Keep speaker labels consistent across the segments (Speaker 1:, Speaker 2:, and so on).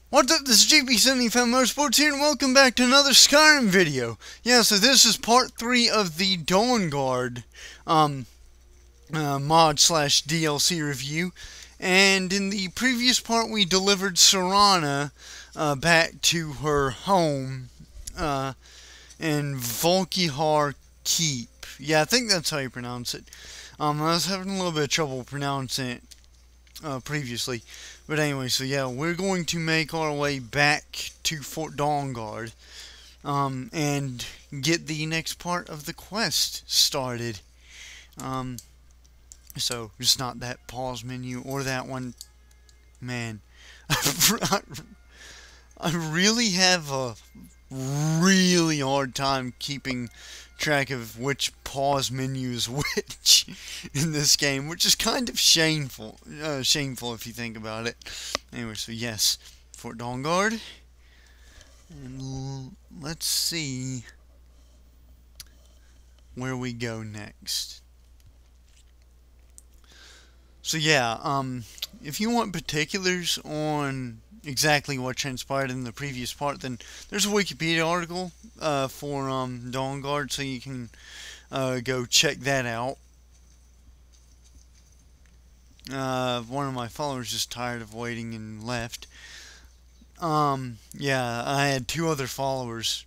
Speaker 1: What's up, this is GP75 Motorsports here, and welcome back to another Skyrim video. Yeah, so this is part 3 of the Dawnguard mod slash DLC review. And in the previous part, we delivered Serana back to her home in Volkihar Keep. Yeah, I think that's how you pronounce it. I was having a little bit of trouble pronouncing it previously. But anyway, so yeah, we're going to make our way back to Fort Dawnguard and get the next part of the quest started. So just not that pause menu or that one. Man, I really have a really hard time keeping track of which pause menu is which in this game, which is kind of shameful if you think about it. Anyway, so yes, Fort Dawnguard, and let's see where we go next. So yeah, if you want particulars on exactly what transpired in the previous part, then there's a Wikipedia article for Dawnguard, so you can go check that out. One of my followers is tired of waiting and left. Yeah, I had two other followers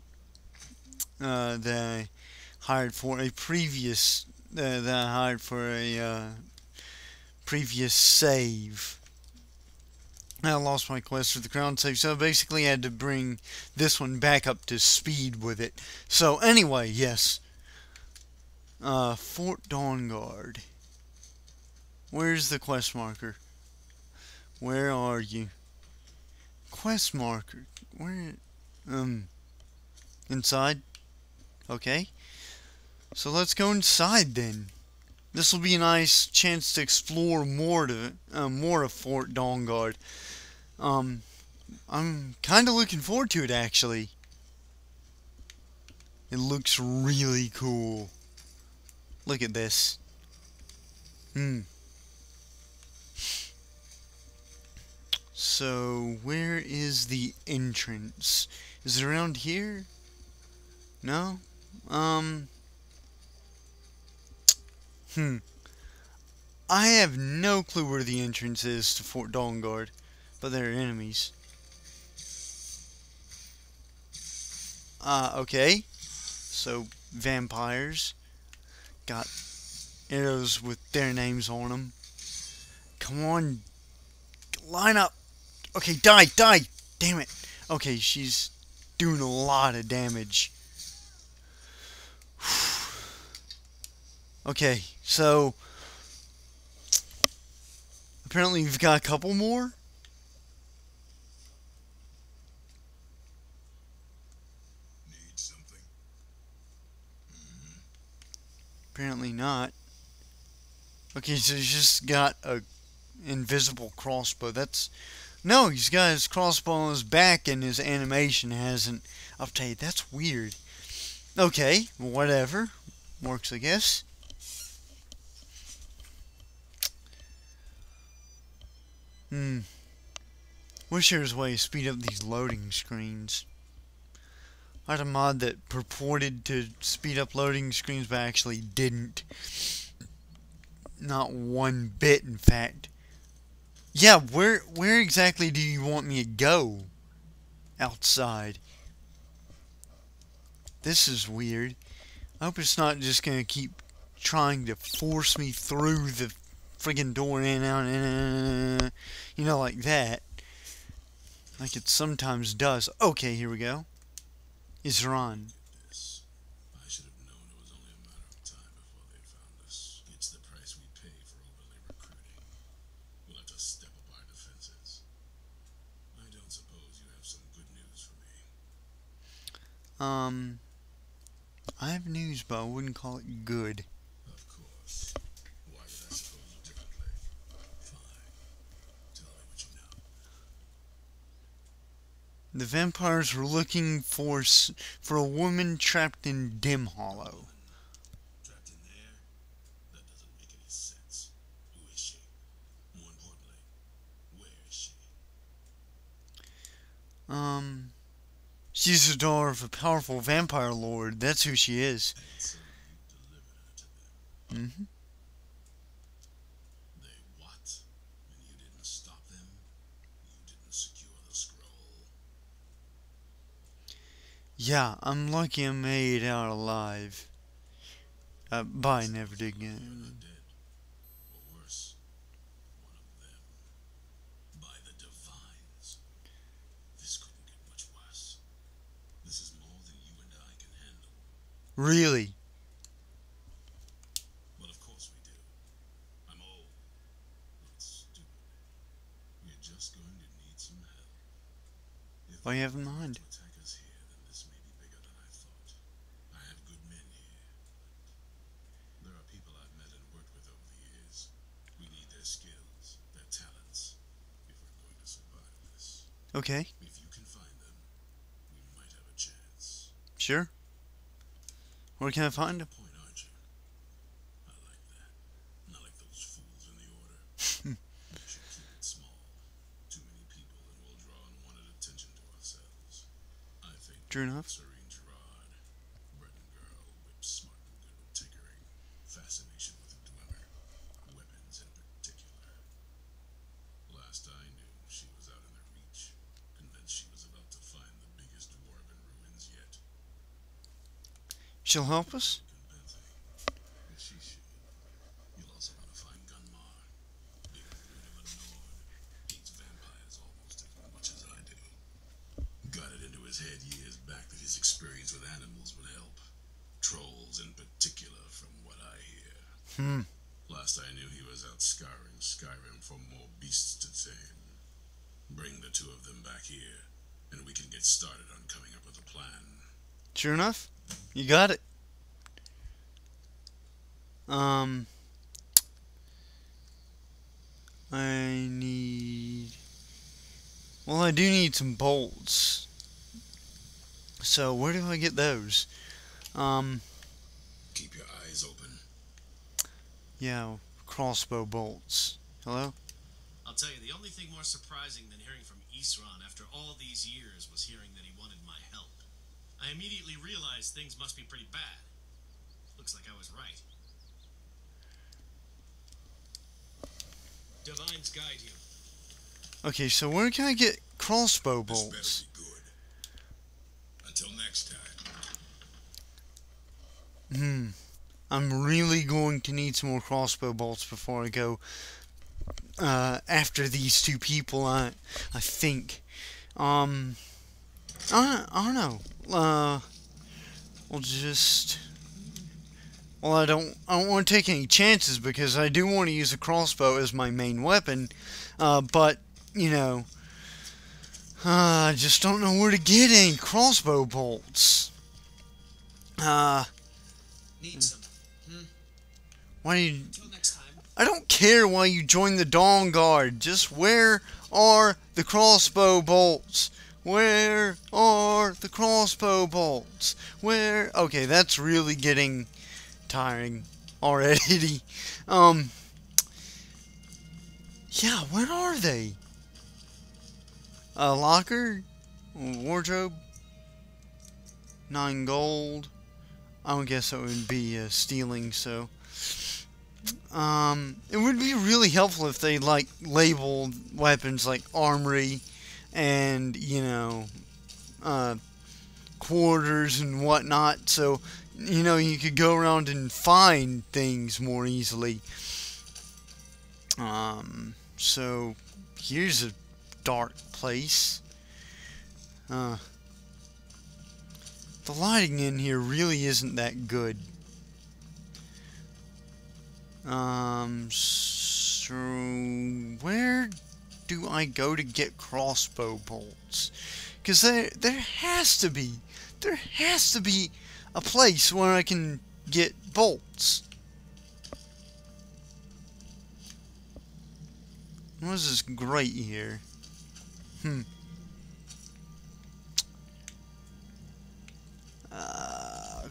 Speaker 1: that I hired for a previous previous save. I lost my quest for the crown save, so I basically had to bring this one back up to speed with it. So anyway, yes. Fort Dawnguard. Where's the quest marker? Where are you? Quest marker. Where? Inside? Okay. So let's go inside then. This will be a nice chance to explore more of Fort Dawnguard. I'm kind of looking forward to it, actually. It looks really cool. Look at this. So, where is the entrance? Is it around here? No? I have no clue where the entrance is to Fort Dawnguard, but there are enemies. Okay. So, vampires. Got arrows with their names on them. Come on. Line up. Okay, die. Damn it. Okay, she's doing a lot of damage. Okay, so apparently we've got a couple more.
Speaker 2: Need something?
Speaker 1: Apparently not. Okay, so he's just got a invisible crossbow. No, he's got his crossbow on his back and his animation hasn't updated. That's weird. Okay, whatever. Works, I guess. Wish there was a way to speed up these loading screens. I had a mod that purported to speed up loading screens, but actually didn't. Not one bit, in fact. Yeah, where exactly do you want me to go? Outside. This is weird. I hope it's not just gonna keep trying to force me through the friggin' door in and out, and you know, like that. Like it sometimes does. Okay, here we go. It's Ron.
Speaker 2: I should have known it was only a matter of time before they found us. It's the price we pay for overly recruiting. We'll have to step up our defenses. I don't suppose you have some good news for me.
Speaker 1: I have news, but I wouldn't call it good.
Speaker 2: Of course. Why did I suppose you differently? Fine. Tell me what you know.
Speaker 1: The vampires were looking for a woman trapped in Dim Hollow.
Speaker 2: Trapped in there? That doesn't make any sense. Who is she? More importantly, where is she?
Speaker 1: She's the daughter of a powerful vampire lord. That's who she is.
Speaker 2: And so you delivered her to them.
Speaker 1: Mm-hmm.
Speaker 2: They what? And you didn't stop them? You didn't secure the scroll?
Speaker 1: Yeah, I'm lucky I made it out alive. But I never did get it.
Speaker 2: Dead. Or worse, one of them. By the divines. This couldn't get much worse. This is more than you and I can handle.
Speaker 1: Really?
Speaker 2: Well, of course we do. I'm old. It's stupid. We're just going to need some help. If
Speaker 1: What do you have in mind?
Speaker 2: to attack us here, then this may be bigger than I thought. I have good men here. There are people I've met and worked with over the years. We need their skills, their talents, if we're going to survive this.
Speaker 1: Okay,
Speaker 2: If you can find them, we might have a chance.
Speaker 1: sure. Where can I find him?
Speaker 2: Point, aren't you? I like that. Not like those fools in the order. We should keep it small. Too many people and we'll draw unwanted attention to ourselves. I think
Speaker 1: True enough.
Speaker 2: Serene Gerard, Breton girl, whip smart and good with tinkering, fascination with the dweller, weapons in particular. Last I knew, she was out in their reach, convinced she was about to find the biggest dwarven ruins yet.
Speaker 1: She'll help us?
Speaker 2: Convincing. Yes, she should. You'll also want to find Gunmar. Big brute of a Nord. Hates vampires almost as much as I do. Got it into his head years back that his experience with animals would help. Trolls in particular, from what I hear. Last I knew he was out scouring Skyrim for more beasts to tame. Bring the two of them back here, and we can get started on coming up with a plan.
Speaker 1: Sure enough. You got it. I need... Well, I do need some bolts. So, where do I get those?
Speaker 2: Keep your eyes open.
Speaker 1: Yeah, crossbow bolts. Hello?
Speaker 3: I'll tell you, the only thing more surprising than hearing from Isran after all these years was hearing that he wanted my help. I immediately realized things must be pretty bad. Looks like I was right. Divine's guide here.
Speaker 1: Okay, so where can I get crossbow
Speaker 2: This
Speaker 1: bolts?
Speaker 2: better be good. Until next time.
Speaker 1: I'm really going to need some more crossbow bolts before I go after these two people, I think. I don't know. We'll just... Well, I don't want to take any chances because I do want to use a crossbow as my main weapon. But, you know, I just don't know where to get any crossbow bolts.
Speaker 3: Need some.
Speaker 1: Why do you...
Speaker 3: Until next time.
Speaker 1: I don't care why you joined the Dawnguard. Just where are the crossbow bolts? Where are the crossbow bolts? Where... Okay, that's really getting tiring already. Yeah, where are they? A locker? Wardrobe? 9 gold. I don't guess that would be stealing, so... it would be really helpful if they, like, labeled weapons like armory and, you know, quarters and whatnot, so, you know, you could go around and find things more easily. So, here's a dark place. The lighting in here really isn't that good. So where do I go to get crossbow bolts? Because there has to be a place where I can get bolts. What is this grate here?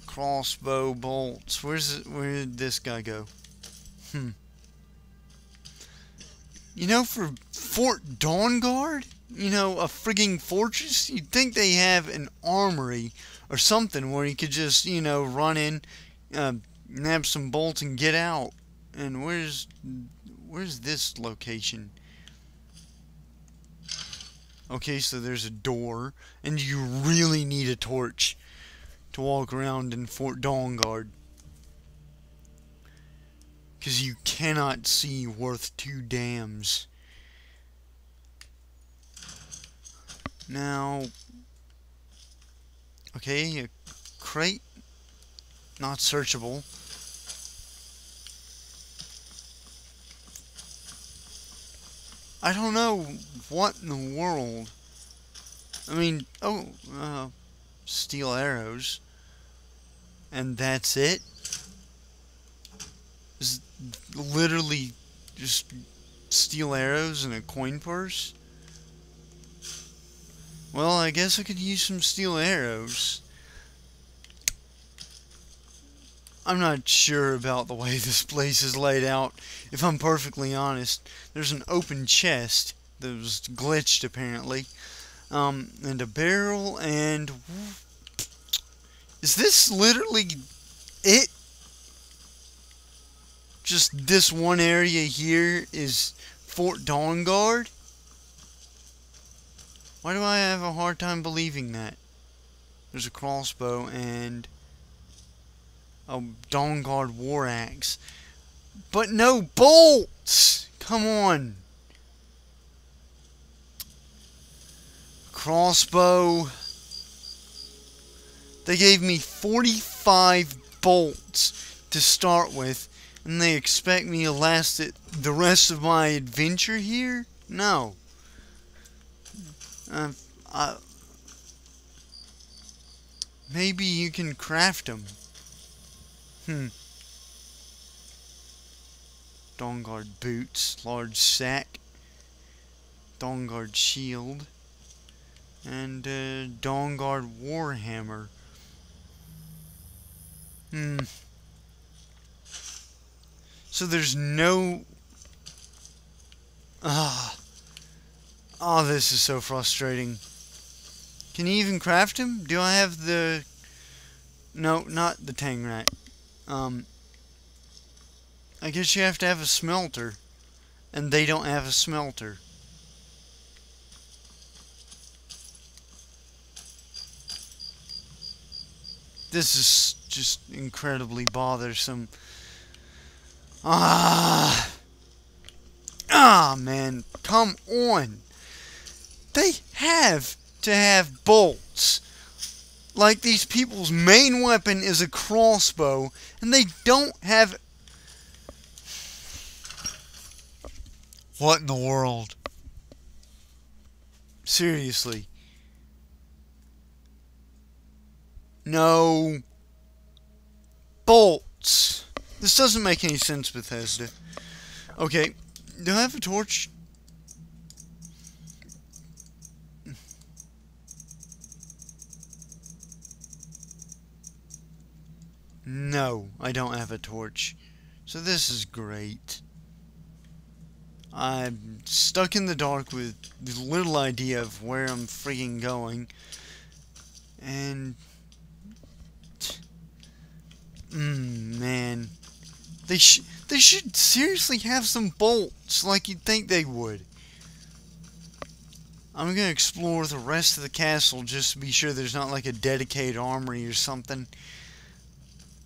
Speaker 1: Crossbow bolts. Where did this guy go? You know, for Fort Dawnguard, you know, a frigging fortress. You'd think they have an armory or something where you could just, you know, run in, nab some bolts and get out. And where's this location? Okay, so there's a door, and you really need a torch to walk around in Fort Dawnguard, because you cannot see worth two dams. Now, okay, a crate, not searchable. I don't know what in the world. I mean, steel arrows. And that's it? Is literally just steel arrows and a coin purse? Well, I guess I could use some steel arrows. I'm not sure about the way this place is laid out, if I'm perfectly honest. There's an open chest that was glitched, apparently. And a barrel, and... Is this literally it? Just this one area here is Fort Dawnguard? Why do I have a hard time believing that? There's a crossbow and a Dawnguard war axe. But no bolts! Come on. Crossbow. They gave me 45 bolts to start with, and they expect me to last it the rest of my adventure here? No. Maybe you can craft them. Dawnguard boots, large sack, Dawnguard shield, and Dawnguard warhammer. So there's no... Oh, this is so frustrating. Can you even craft him? Do I have the... No, not the Tangrat. I guess you have to have a smelter. And they don't have a smelter. This is just incredibly bothersome. Man, come on. They have to have bolts. Like, these people's main weapon is a crossbow, and they don't have... What in the world? Seriously. No bolts. This doesn't make any sense, Bethesda. Okay, do I have a torch? No, I don't have a torch. So this is great. I'm stuck in the dark with little idea of where I'm freaking going. And... man. They should seriously have some bolts, like you'd think they would. I'm gonna explore the rest of the castle just to be sure there's not like a dedicated armory or something.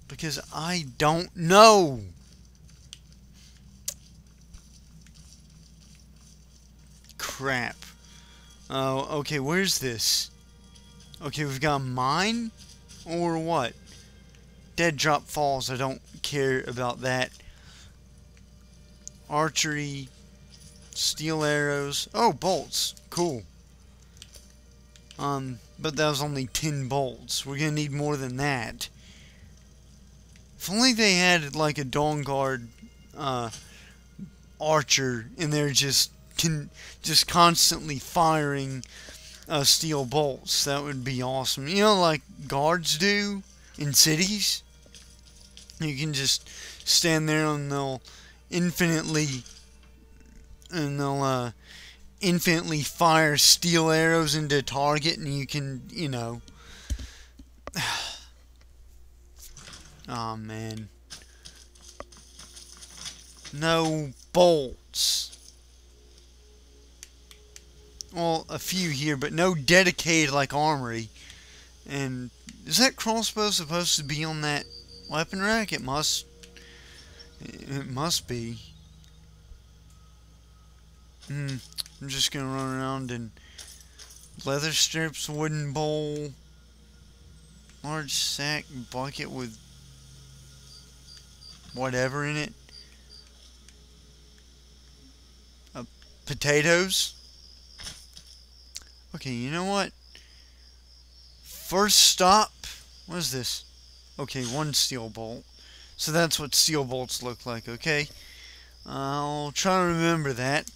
Speaker 1: Because I don't know. Crap. Oh, okay, where's this? Okay, we've got a mine? Or what? Dead Drop Falls, I don't care about that. Archery. Steel arrows. Oh, bolts. Cool. But that was only 10 bolts. We're gonna need more than that. If only they had like a Dawnguard archer in there just constantly firing steel bolts. That would be awesome. You know, like guards do in cities. You can just stand there and they'll infinitely fire steel arrows into a target and you can, you know. Oh man. No bolts. Well, a few here, but no dedicated like armory. And is that crossbow supposed to be on that weapon rack? It must. It must be. I'm just gonna run around and leather strips, wooden bowl, large sack bucket with whatever in it. Potatoes. Okay, you know what? First stop. What is this? Okay, one steel bolt. So that's what steel bolts look like, okay? I'll try to remember that.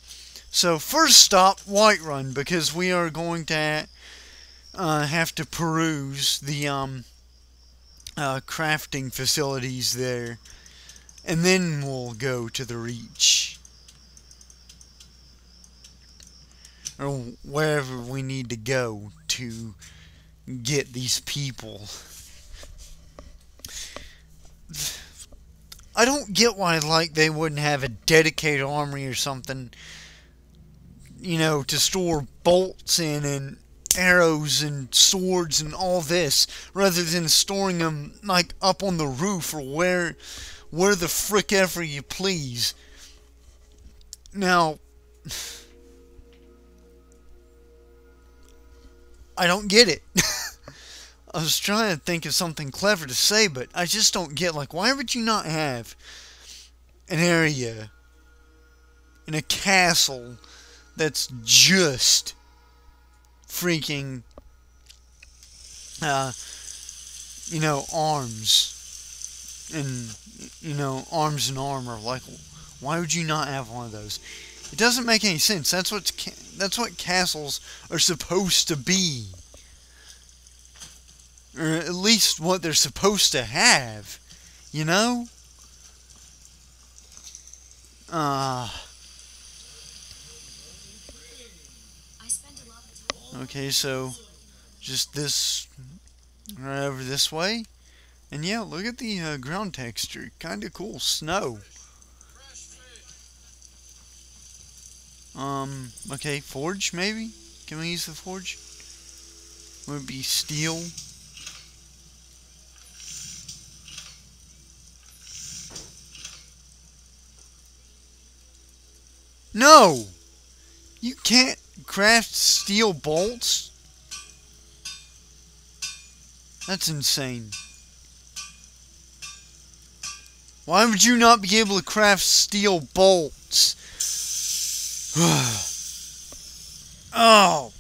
Speaker 1: So first stop, Whiterun, because we are going to have to peruse the crafting facilities there. And then we'll go to the Reach. Or wherever we need to go to get these people. I don't get why, like, they wouldn't have a dedicated armory or something, you know, to store bolts in and arrows and swords and all this, rather than storing them, like, up on the roof or where the frick ever you please. Now, I don't get it. I was trying to think of something clever to say, but I just don't get, like, why would you not have an area in a castle that's just freaking, you know, arms and, you know, arms and armor? Like, why would you not have one of those? It doesn't make any sense. That's what castles are supposed to be. Or at least what they're supposed to have. You know? Okay, so just this right over this way. And yeah, look at the ground texture. Kinda cool. Snow. Okay, forge maybe? Can we use the forge? Would it be steel? No! You can't craft steel bolts? That's insane. Why would you not be able to craft steel bolts? Oh.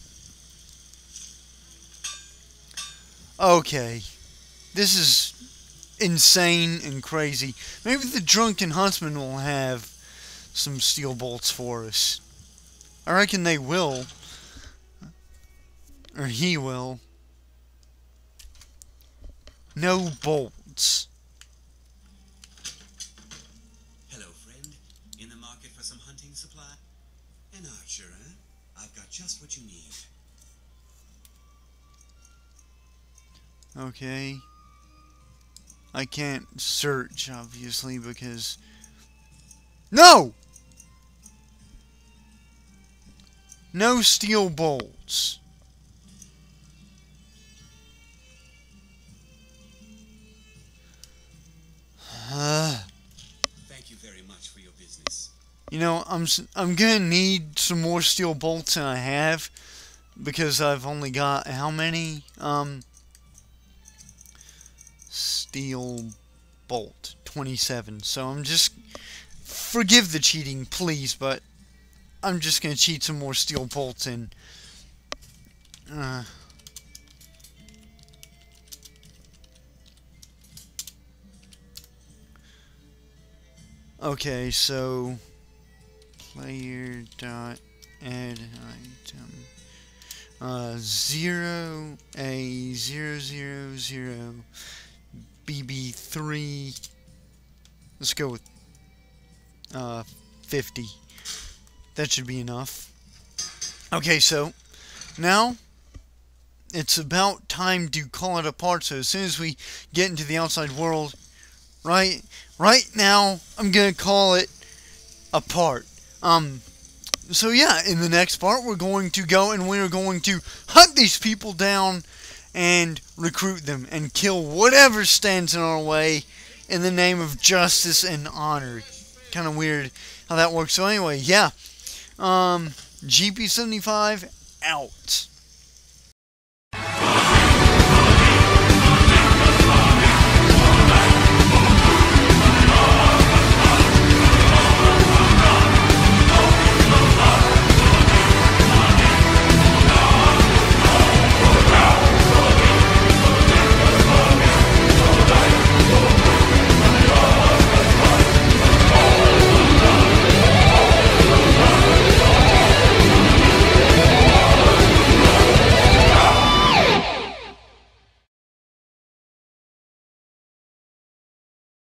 Speaker 1: Okay. This is insane and crazy. Maybe the drunken huntsman will have some steel bolts for us. I reckon they will. Or he will. No bolts.
Speaker 4: Hello, friend. In the market for some hunting supply? An archer, huh? I've got just what you need.
Speaker 1: Okay. I can't search, obviously, because... No! No steel bolts.
Speaker 4: Thank you very much for your business.
Speaker 1: You know, I'm gonna need some more steel bolts than I have, because I've only got how many? Steel bolt 27. So I'm just, forgive the cheating, please, but I'm just gonna cheat some more steel bolts in. Okay, so player dot add item 0 a 000 BB3. Let's go with 50. That should be enough. Okay, so now it's about time to call it apart. So as soon as we get into the outside world, right now, I'm gonna call it apart. So yeah, in the next part, we're going to go and we're going to hunt these people down and recruit them and kill whatever stands in our way in the name of justice and honor. Kind of weird how that works. So anyway, yeah. GP75 out.